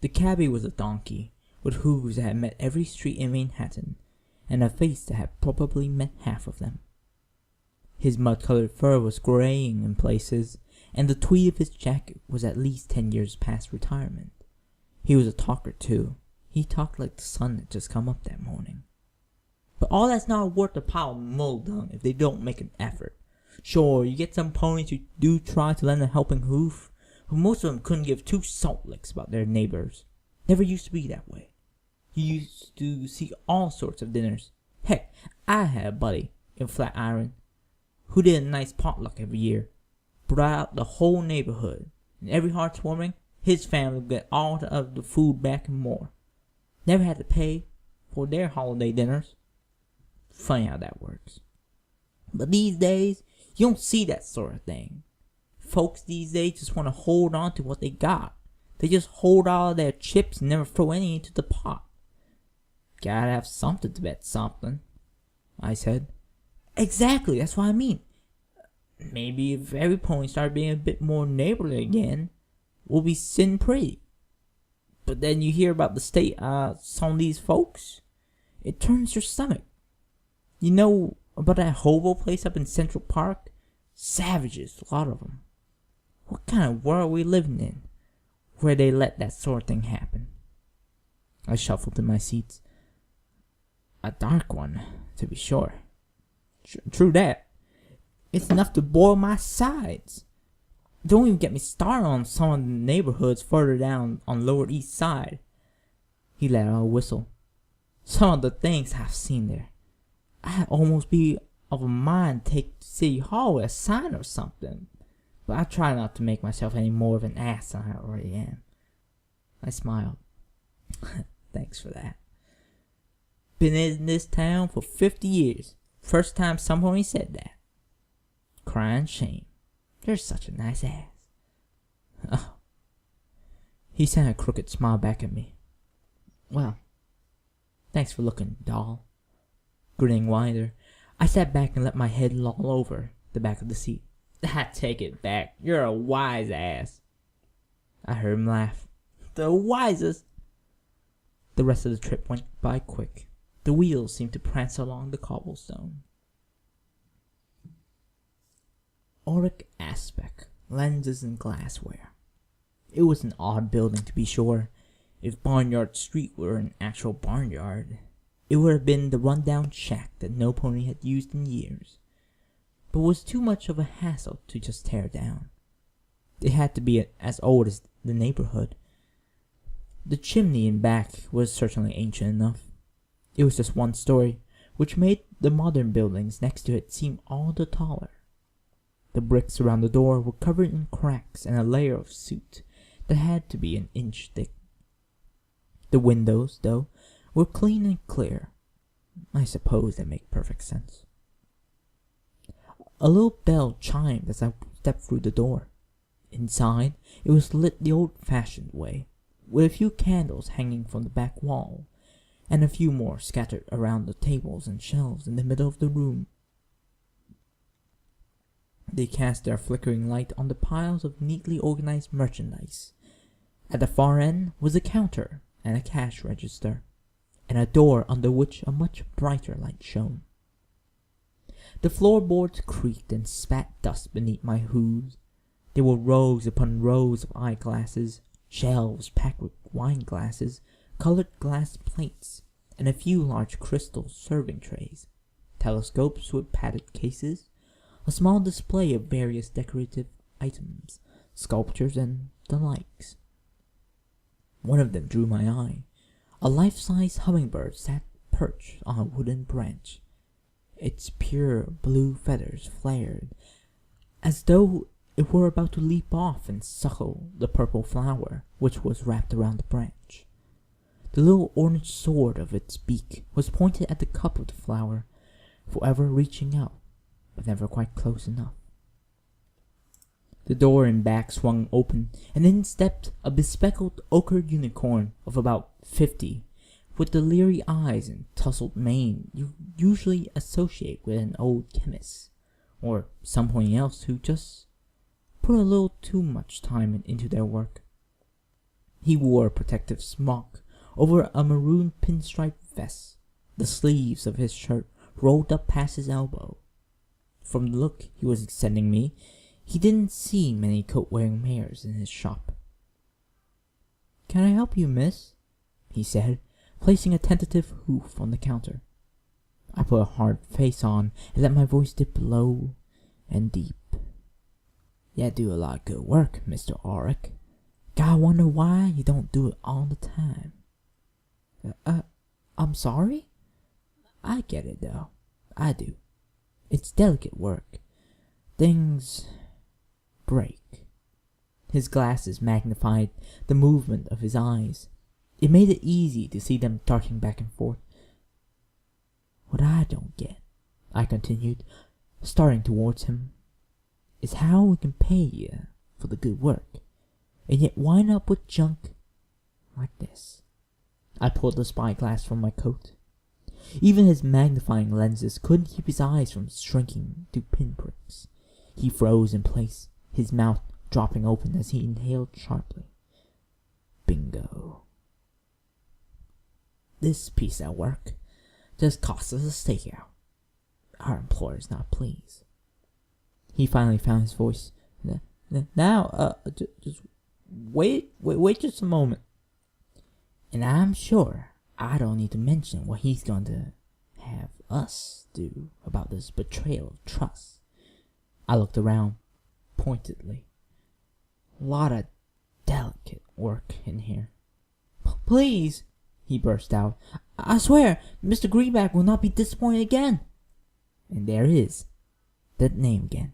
The cabbie was a donkey, with hooves that had met every street in Manhattan, and a face that had probably met half of them. His mud-colored fur was graying in places, and the tweed of his jacket was at least 10 years past retirement. He was a talker too. He talked like the sun had just come up that morning. But all that's not worth a pile of mull dung if they don't make an effort. Sure, you get some ponies who do try to lend a helping hoof, but most of them couldn't give two salt licks about their neighbors. Never used to be that way. You used to see all sorts of dinners. Heck, I had a buddy in Flatiron who did a nice potluck every year. Brought out the whole neighborhood, and every heartwarming, his family would get all of the food back and more. Never had to pay for their holiday dinners. Funny how that works. But these days, you don't see that sort of thing. Folks these days just want to hold on to what they got. They just hold all their chips and never throw any into the pot. Gotta have something to bet something, I said. Exactly, that's what I mean. Maybe if every pony started being a bit more neighborly again, we'll be sitting pretty. But then you hear about the state of some of these folks, it turns your stomach. You know about that hobo place up in Central Park? Savages, a lot of them. What kind of world are we living in, where they let that sort of thing happen? I shuffled in my seats. A dark one, to be sure. True that. It's enough to boil my sides. Don't even get me started on some of the neighborhoods further down on Lower East Side. He let out a whistle. Some of the things I've seen there. I'd almost be of a mind to take to City Hall with a sign or something. But I try not to make myself any more of an ass than I already am. I smiled. Thanks for that. Been in this town for 50 years. First time somebody said that. Crying shame. You're such a nice ass. Oh. He sent a crooked smile back at me. Well, thanks for looking, doll. Grinning wider, I sat back and let my head loll over the back of the seat. I take it back. You're a wise ass. I heard him laugh. The wisest. The rest of the trip went by quick. The wheels seemed to prance along the cobblestone. Auric aspect, lenses and glassware. It was an odd building to be sure. If Barnyard Street were an actual barnyard, it would have been the run-down shack that no pony had used in years, but was too much of a hassle to just tear down. It had to be as old as the neighborhood. The chimney in back was certainly ancient enough. It was just one story, which made the modern buildings next to it seem all the taller. The bricks around the door were covered in cracks and a layer of soot that had to be an inch thick. The windows, though, were clean and clear. I suppose they make perfect sense. A little bell chimed as I stepped through the door. Inside, it was lit the old-fashioned way, with a few candles hanging from the back wall, and a few more scattered around the tables and shelves in the middle of the room. They cast their flickering light on the piles of neatly organized merchandise. At the far end was a counter and a cash register, and a door under which a much brighter light shone. The floorboards creaked and spat dust beneath my hooves. There were rows upon rows of eyeglasses, shelves packed with wine glasses, colored glass plates, and a few large crystal serving trays, telescopes with padded cases, a small display of various decorative items, sculptures, and the likes. One of them drew my eye. A life-size hummingbird sat perched on a wooden branch. Its pure blue feathers flared, as though it were about to leap off and suckle the purple flower which was wrapped around the branch. The little orange sword of its beak was pointed at the cup of the flower, forever reaching out, but never quite close enough. The door in back swung open, and in stepped a bespectacled ochre unicorn of about 50, with the leery eyes and tousled mane you usually associate with an old chemist, or someone else who just put a little too much time into their work. He wore a protective smock over a maroon pinstripe vest, the sleeves of his shirt rolled up past his elbow. From the look he was sending me, he didn't see many coat-wearing mayors in his shop. "Can I help you, miss?" he said, placing a tentative hoof on the counter. I put a hard face on and let my voice dip low and deep. "You do a lot of good work, Mr. Auric. Gotta wonder why you don't do it all the time." I'm sorry?" "I get it, though. I do. It's delicate work. Things break." His glasses magnified the movement of his eyes. It made it easy to see them darting back and forth. "What I don't get," I continued, starting towards him, "is how we can pay you for the good work, and yet wind up with junk like this." I pulled the spyglass from my coat. Even his magnifying lenses couldn't keep his eyes from shrinking to pinpricks. He froze in place, his mouth dropping open as he inhaled sharply. Bingo. "This piece of work just cost us a stakeout. Our employer's not pleased." He finally found his voice. "Now, just wait just a moment. And I'm sure I don't need to mention what he's going to have us do about this betrayal of trust." I looked around pointedly. A lot of delicate work in here. "Please," he burst out. "I swear, Mr. Greenback will not be disappointed again." And there it is, that name again.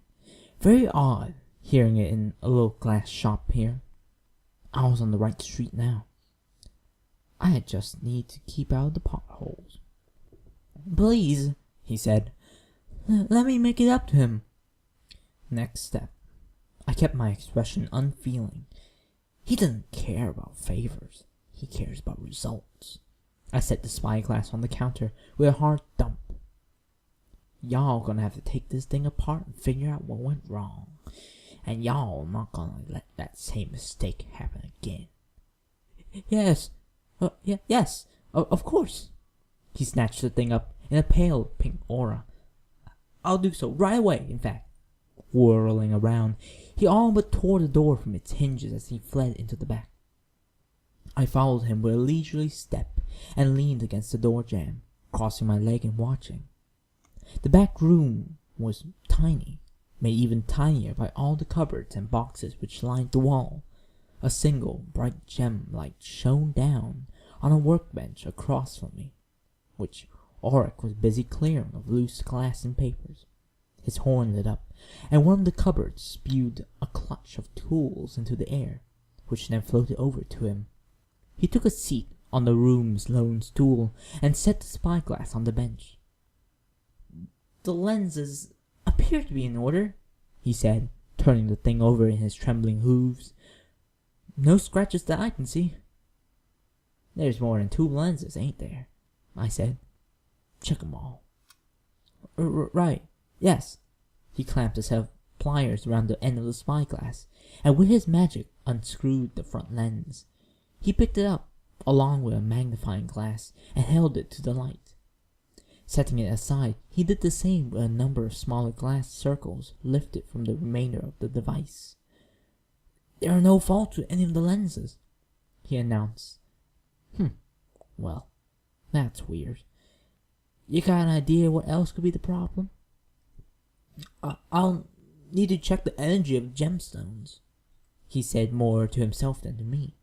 Very odd hearing it in a little glass shop here. I was on the right street now. I just need to keep out of the potholes. "Please," he said, "let me make it up to him." Next step. I kept my expression unfeeling. He doesn't care about favors. He cares about results. I set the spyglass on the counter with a hard thump. "Y'all gonna have to take this thing apart and figure out what went wrong. And y'all not gonna let that same mistake happen again." Yes, of course." He snatched the thing up in a pale pink aura. "I'll do so right away, in fact." Whirling around, he all but tore the door from its hinges as he fled into the back. I followed him with a leisurely step and leaned against the door jamb, crossing my leg and watching. The back room was tiny, made even tinier by all the cupboards and boxes which lined the wall. A single bright gem light shone down on a workbench across from me, which Auric was busy clearing of loose glass and papers. His horn lit up, and one of the cupboards spewed a clutch of tools into the air, which then floated over to him. He took a seat on the room's lone stool and set the spyglass on the bench. "The lenses appear to be in order," he said, turning the thing over in his trembling hooves. "No scratches that I can see." "There's more than 2 lenses, ain't there?" I said. "Check 'em all." Right, yes." He clamped his pliers around the end of the spyglass, and with his magic unscrewed the front lens. He picked it up, along with a magnifying glass, and held it to the light. Setting it aside, he did the same with a number of smaller glass circles lifted from the remainder of the device. "There are no faults with any of the lenses," he announced. Well, that's weird. You got an idea what else could be the problem?" I'll need to check the energy of gemstones," he said more to himself than to me.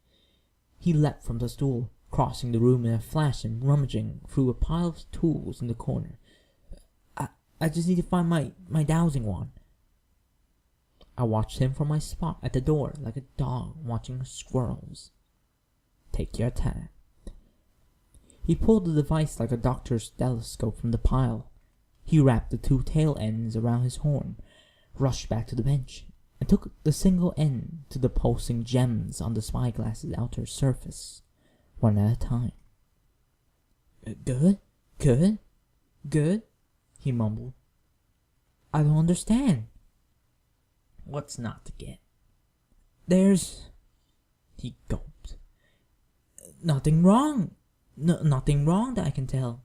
He leapt from the stool, crossing the room in a flash and rummaging through a pile of tools in the corner. I just need to find my dowsing wand." I watched him from my spot at the door like a dog watching squirrels. "Take your time." He pulled the device like a doctor's stethoscope from the pile. He wrapped the 2 tail ends around his horn, rushed back to the bench, and took the single end to the pulsing gems on the spyglass's outer surface, one at a time. Good, he mumbled. "I don't understand." "What's not to get?" He gulped. Nothing wrong. Nothing wrong that I can tell.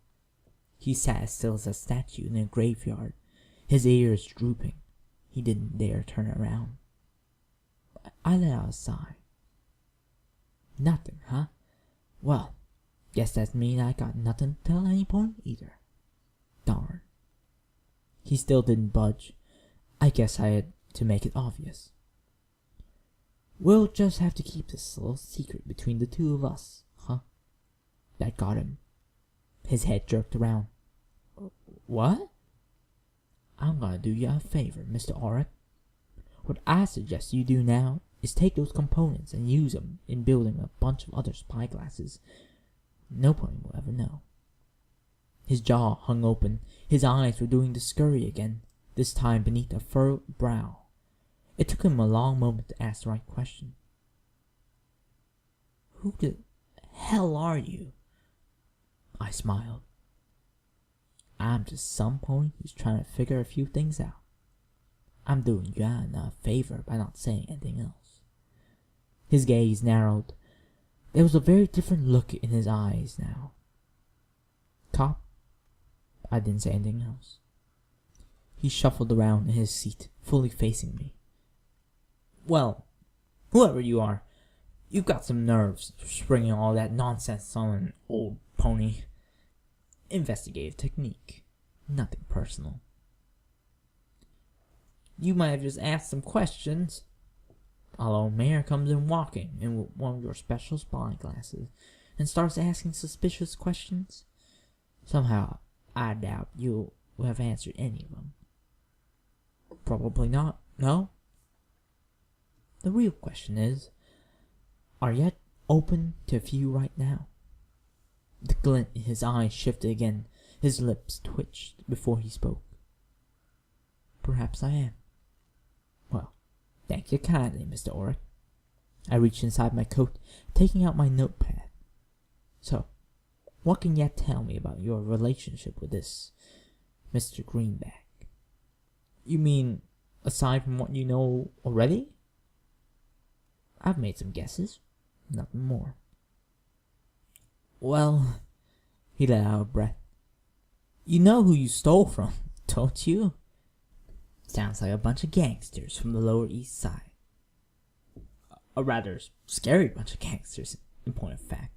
He sat as still as a statue in a graveyard, his ears drooping. He didn't dare turn around. I let out a sigh. Nothing, huh? Well, guess that means I got nothing to tell at any point either. Darn. He still didn't budge. I guess I had to make it obvious. We'll just have to keep this little secret between the two of us, huh? That got him. His head jerked around. What? I'm gonna do you a favor, Mr. Auric. What I suggest you do now is take those components and use them in building a bunch of other spyglasses. Nobody will ever know. His jaw hung open. His eyes were doing the scurry again, this time beneath a furrowed brow. It took him a long moment to ask the right question. Who the hell are you? I smiled. I'm just some pony who's trying to figure a few things out. I'm doing you a favor by not saying anything else. His gaze narrowed. There was a very different look in his eyes now. Cop? I didn't say anything else. He shuffled around in his seat, fully facing me. Well, whoever you are, you've got some nerves springing all that nonsense on an old pony. Investigative technique. Nothing personal. You might have just asked some questions. A little mare comes in walking in with one of your special spyglasses and starts asking suspicious questions. Somehow, I doubt you will have answered any of them. Probably not, no? The real question is, are you open to a few right now? The glint in his eyes shifted again. His lips twitched before he spoke. Perhaps I am. Well, thank you kindly, Mr. Auric. I reached inside my coat, taking out my notepad. So, what can you tell me about your relationship with this Mr. Greenback? You mean, aside from what you know already? I've made some guesses. Nothing more. Well, he let out a breath. You know who you stole from, don't you? Sounds like a bunch of gangsters from the Lower East Side. A rather scary bunch of gangsters, in point of fact.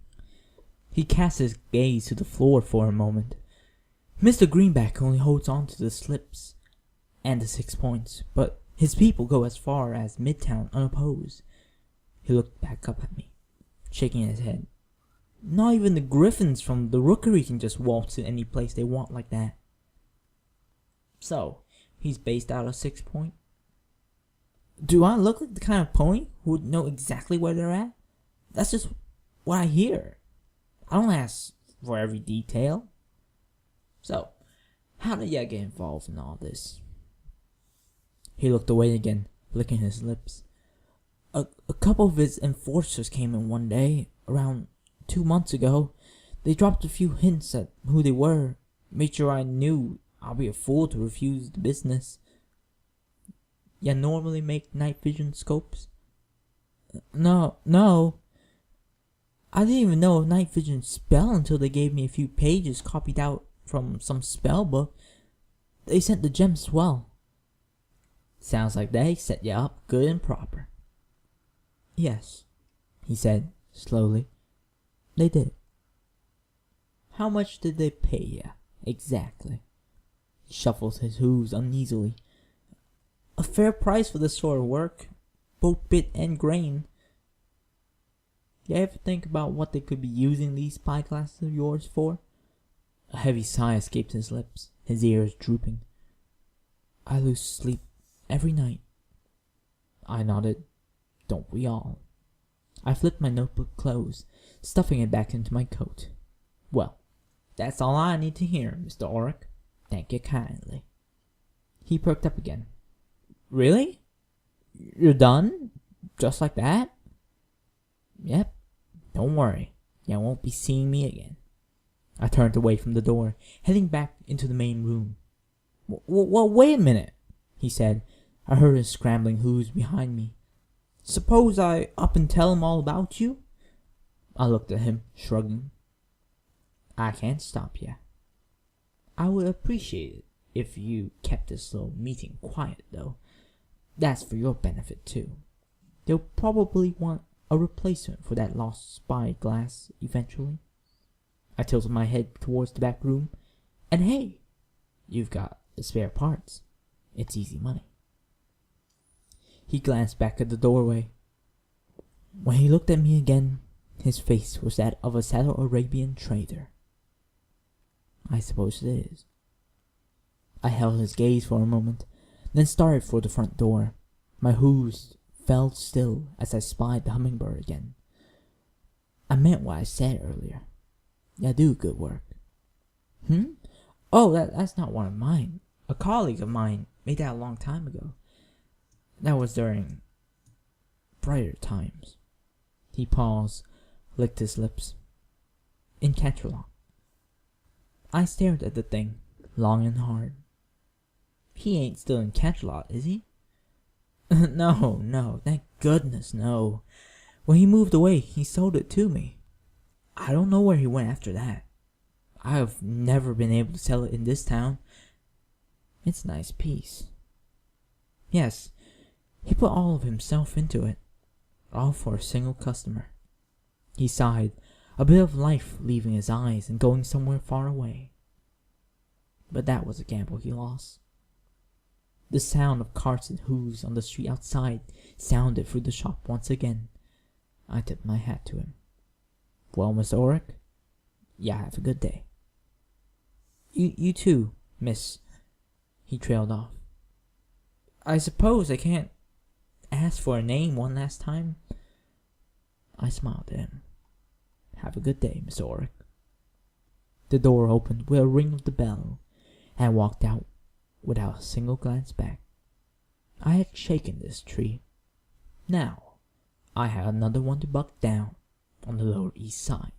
He cast his gaze to the floor for a moment. Mr. Greenback only holds on to the slips and the 6 points, but his people go as far as Midtown unopposed. He looked back up at me, shaking his head. Not even the griffins from the rookery can just waltz in any place they want like that. So, he's based out of 6 Point? Do I look like the kind of pony who would know exactly where they're at? That's just what I hear. I don't ask for every detail. So, how did you get involved in all this? He looked away again, licking his lips. A couple of his enforcers came in one day, around 2 months ago. They dropped a few hints at who they were, made sure I knew I'll be a fool to refuse the business. You normally make night vision scopes? No. I didn't even know a night vision spell until they gave me a few pages copied out from some spell book. They sent the gems as well. Sounds like they set you up good and proper. Yes, he said, slowly. They did. How much did they pay you, exactly? He shuffled his hooves uneasily. A fair price for this sort of work, both bit and grain. You ever think about what they could be using these spyglasses of yours for? A heavy sigh escaped his lips, his ears drooping. I lose sleep every night. I nodded. Don't we all? I flipped my notebook closed, stuffing it back into my coat. Well, that's all I need to hear, Mr. Auric. Thank you kindly. He perked up again. Really? You're done? Just like that? Yep. Don't worry. You won't be seeing me again. I turned away from the door, heading back into the main room. Well, wait a minute, he said. I heard his scrambling hooves behind me. Suppose I up and tell him all about you? I looked at him, shrugging. I can't stop you. I would appreciate it if you kept this little meeting quiet, though. That's for your benefit, too. They'll probably want a replacement for that lost spy glass eventually. I tilted my head towards the back room, and hey, you've got the spare parts. It's easy money. He glanced back at the doorway. When he looked at me again, his face was that of a Saudi Arabian trader. I suppose it is. I held his gaze for a moment, then started for the front door. My hooves fell still as I spied the hummingbird again. I meant what I said earlier. You do good work. Oh, that's not one of mine. A colleague of mine made that a long time ago. That was during brighter times. He paused, licked his lips. In Catralot. I stared at the thing, long and hard. He ain't still in Catralot, is he? No, thank goodness, no. When he moved away, he sold it to me. I don't know where he went after that. I have never been able to sell it in this town. It's a nice piece. Yes, he put all of himself into it, all for a single customer. He sighed, a bit of life leaving his eyes and going somewhere far away. But that was a gamble he lost. The sound of carts and hooves on the street outside sounded through the shop once again. I tipped my hat to him. Well, Mr. Oric, have a good day. You too, miss. He trailed off. I suppose I can't ask for a name one last time. I smiled at him. Have a good day, Mr. Oric. The door opened with a ring of the bell, and I walked out without a single glance back. I had shaken this tree. Now, I had another one to buck down on the Lower East Side.